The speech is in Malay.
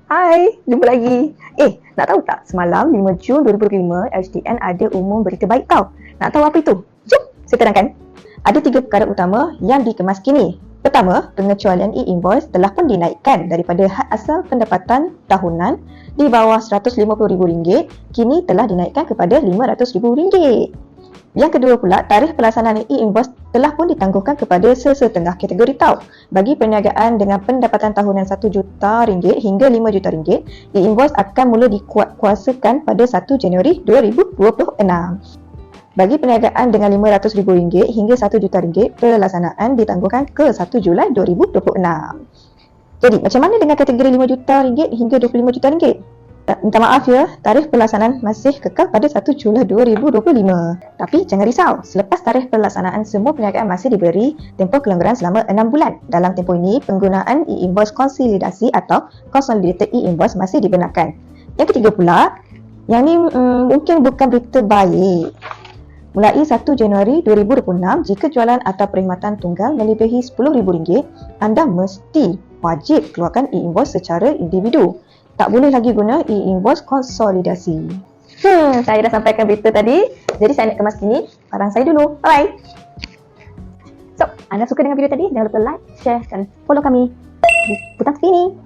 Hai, jumpa lagi. Nak tahu tak semalam 5 Jun 2025 HDN ada umum berita baik tau. Nak tahu apa itu? Jom, saya terangkan. Ada 3 perkara utama yang dikemas kini. Pertama, pengecualian e-invoice telah pun dinaikkan daripada had asal pendapatan tahunan di bawah RM150,000 kini telah dinaikkan kepada RM500,000. Yang kedua pula, tarikh pelaksanaan e-invoice telah pun ditangguhkan kepada sesetengah kategori tau. Bagi perniagaan dengan pendapatan tahunan RM1 juta hingga RM5 juta, e-invoice akan mula dikuatkuasakan pada 1 Januari 2026. Bagi perniagaan dengan RM500,000 hingga RM1 juta, pelaksanaan ditangguhkan ke 1 Julai 2026. Jadi, macam mana dengan kategori RM5 juta hingga RM25 juta? Minta maaf ya, tarikh pelaksanaan masih kekal pada 1 Julai 2025. Tapi jangan risau, selepas tarikh pelaksanaan semua perniagaan masih diberi tempoh kelonggaran selama 6 bulan. Dalam tempoh ini, penggunaan e-invoice konsolidasi atau consolidated e-invoice masih dibenarkan. Yang ketiga pula, yang ni mungkin bukan berita baik. Mulai 1 Januari 2026, jika jualan atau perkhidmatan tunggal melebihi RM10,000, anda mesti wajib keluarkan e-invoice secara individu. Tak boleh lagi guna e-invoice konsolidasi. Saya dah sampaikan berita tadi. Jadi saya nak kemas kini barang saya dulu. Bye-bye. So, anda suka dengan video tadi? Jangan lupa like, share dan follow kami di butang sini.